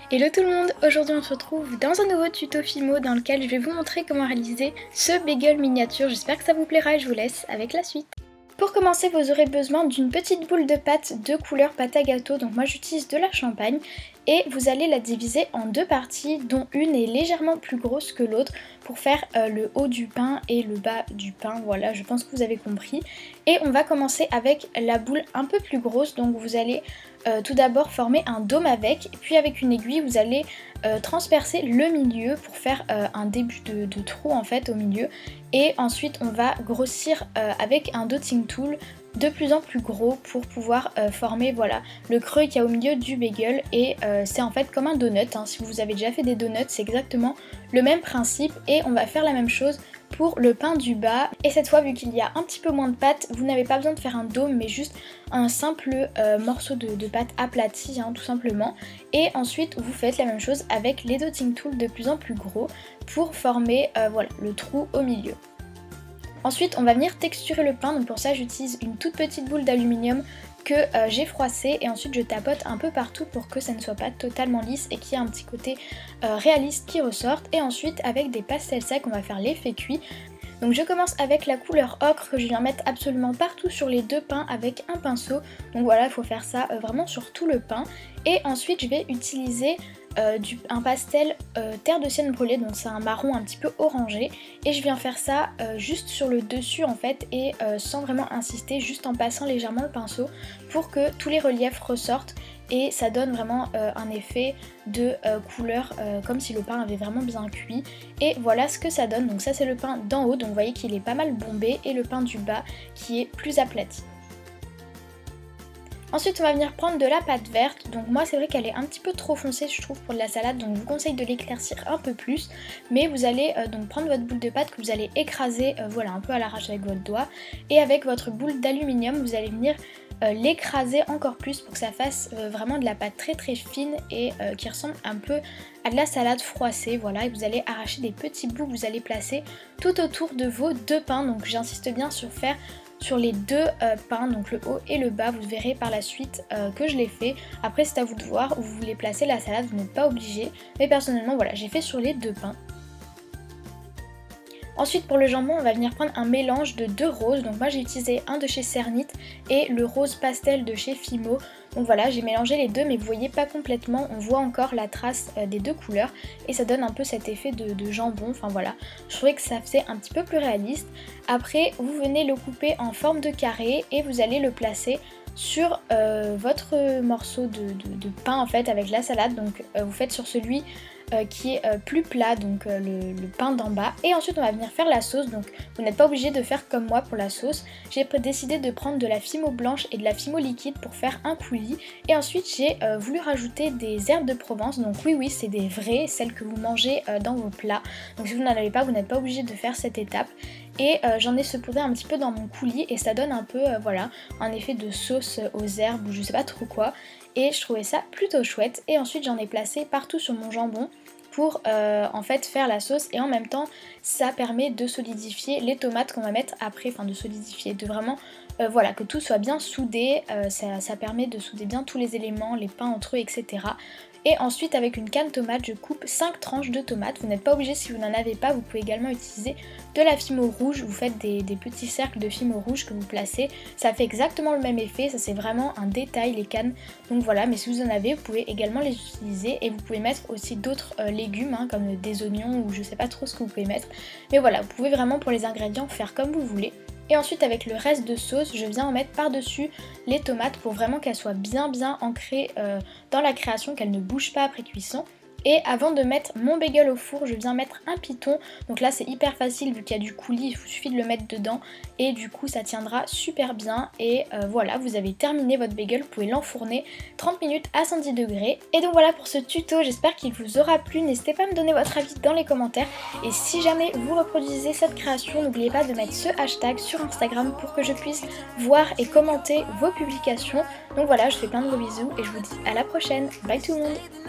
Hello tout le monde, aujourd'hui on se retrouve dans un nouveau tuto Fimo dans lequel je vais vous montrer comment réaliser ce bagel miniature. J'espère que ça vous plaira et je vous laisse avec la suite. Pour commencer, vous aurez besoin d'une petite boule de pâte de couleur pâte à gâteau, donc moi j'utilise de la champagne, et vous allez la diviser en deux parties dont une est légèrement plus grosse que l'autre pour faire le haut du pain et le bas du pain, voilà, je pense que vous avez compris. Et on va commencer avec la boule un peu plus grosse, donc vous allez tout d'abord former un dôme avec, puis avec une aiguille vous allez transpercer le milieu pour faire un début de trou en fait au milieu, et ensuite on va grossir avec un dotting tool de plus en plus gros pour pouvoir former voilà le creux qu'il y a au milieu du bagel, et c'est en fait comme un donut, hein. Si vous avez déjà fait des donuts c'est exactement le même principe, et on va faire la même chose pour le pain du bas. Et cette fois, vu qu'il y a un petit peu moins de pâte, vous n'avez pas besoin de faire un dôme mais juste un simple morceau de pâte aplati, hein, tout simplement. Et ensuite vous faites la même chose avec les dotting tools de plus en plus gros pour former voilà, le trou au milieu. Ensuite on va venir texturer le pain, donc pour ça j'utilise une toute petite boule d'aluminium que j'ai froissée, et ensuite je tapote un peu partout pour que ça ne soit pas totalement lisse et qu'il y ait un petit côté réaliste qui ressorte. Et ensuite avec des pastels secs on va faire l'effet cuit. Donc je commence avec la couleur ocre que je viens mettre absolument partout sur les deux pains avec un pinceau. Donc voilà, il faut faire ça vraiment sur tout le pain. Et ensuite je vais utiliser un pastel terre de sienne brûlée, donc c'est un marron un petit peu orangé, et je viens faire ça juste sur le dessus en fait, et sans vraiment insister, juste en passant légèrement le pinceau pour que tous les reliefs ressortent, et ça donne vraiment un effet de couleur comme si le pain avait vraiment bien cuit. Et voilà ce que ça donne. Donc ça c'est le pain d'en haut, donc vous voyez qu'il est pas mal bombé, et le pain du bas qui est plus aplati. Ensuite on va venir prendre de la pâte verte, donc moi c'est vrai qu'elle est un petit peu trop foncée je trouve pour de la salade, donc je vous conseille de l'éclaircir un peu plus. Mais vous allez donc prendre votre boule de pâte que vous allez écraser voilà un peu à l'arrache avec votre doigt, et avec votre boule d'aluminium vous allez venir l'écraser encore plus pour que ça fasse vraiment de la pâte très très fine et qui ressemble un peu à de la salade froissée, voilà. Et vous allez arracher des petits bouts que vous allez placer tout autour de vos deux pains, donc j'insiste bien sur faire sur les deux pains, donc le haut et le bas. Vous verrez par la suite que je l'ai fait. Après c'est à vous de voir où vous voulez placer la salade, vous n'êtes pas obligé, mais personnellement voilà, j'ai fait sur les deux pains. Ensuite pour le jambon on va venir prendre un mélange de deux roses, donc moi j'ai utilisé un de chez Cernit et le rose pastel de chez Fimo. Donc voilà, j'ai mélangé les deux, mais vous voyez pas complètement, on voit encore la trace des deux couleurs et ça donne un peu cet effet de jambon, enfin voilà. Je trouvais que ça faisait un petit peu plus réaliste. Après vous venez le couper en forme de carré et vous allez le placer sur votre morceau de pain en fait avec la salade. Donc vous faites sur celui qui est plus plat, donc le pain d'en bas. Et ensuite on va venir faire la sauce, donc vous n'êtes pas obligé de faire comme moi pour la sauce. J'ai décidé de prendre de la Fimo blanche et de la Fimo liquide pour faire un coulis. Et ensuite j'ai voulu rajouter des herbes de Provence, donc oui c'est des vraies, celles que vous mangez dans vos plats. Donc si vous n'en avez pas, vous n'êtes pas obligé de faire cette étape. Et j'en ai saupoudré un petit peu dans mon coulis et ça donne un peu voilà un effet de sauce aux herbes ou je sais pas trop quoi. Et je trouvais ça plutôt chouette. Et ensuite j'en ai placé partout sur mon jambon pour en fait faire la sauce, et en même temps ça permet de solidifier les tomates qu'on va mettre après, enfin de solidifier, de vraiment voilà que tout soit bien soudé, ça permet de souder bien tous les éléments, les pains entre eux etc. Et ensuite avec une canne tomate je coupe 5 tranches de tomates. Vous n'êtes pas obligé, si vous n'en avez pas vous pouvez également utiliser de la Fimo rouge, vous faites des petits cercles de Fimo rouge que vous placez, ça fait exactement le même effet, ça c'est vraiment un détail les cannes. Donc voilà, mais si vous en avez vous pouvez également les utiliser, et vous pouvez mettre aussi d'autres légumes hein, comme des oignons ou je sais pas trop ce que vous pouvez mettre. Mais voilà, vous pouvez vraiment pour les ingrédients faire comme vous voulez. Et ensuite avec le reste de sauce, je viens en mettre par-dessus les tomates pour vraiment qu'elles soient bien ancrées dans la création, qu'elles ne bougent pas après cuisson. Et avant de mettre mon bagel au four, je viens mettre un piton. Donc là c'est hyper facile vu qu'il y a du coulis, il vous suffit de le mettre dedans et du coup ça tiendra super bien. Et voilà, vous avez terminé votre bagel, vous pouvez l'enfourner 30 minutes à 110 degrés. Et donc voilà pour ce tuto, j'espère qu'il vous aura plu. N'hésitez pas à me donner votre avis dans les commentaires. Et si jamais vous reproduisez cette création, n'oubliez pas de mettre ce hashtag sur Instagram pour que je puisse voir et commenter vos publications. Donc voilà, je fais plein de gros bisous et je vous dis à la prochaine. Bye tout le monde!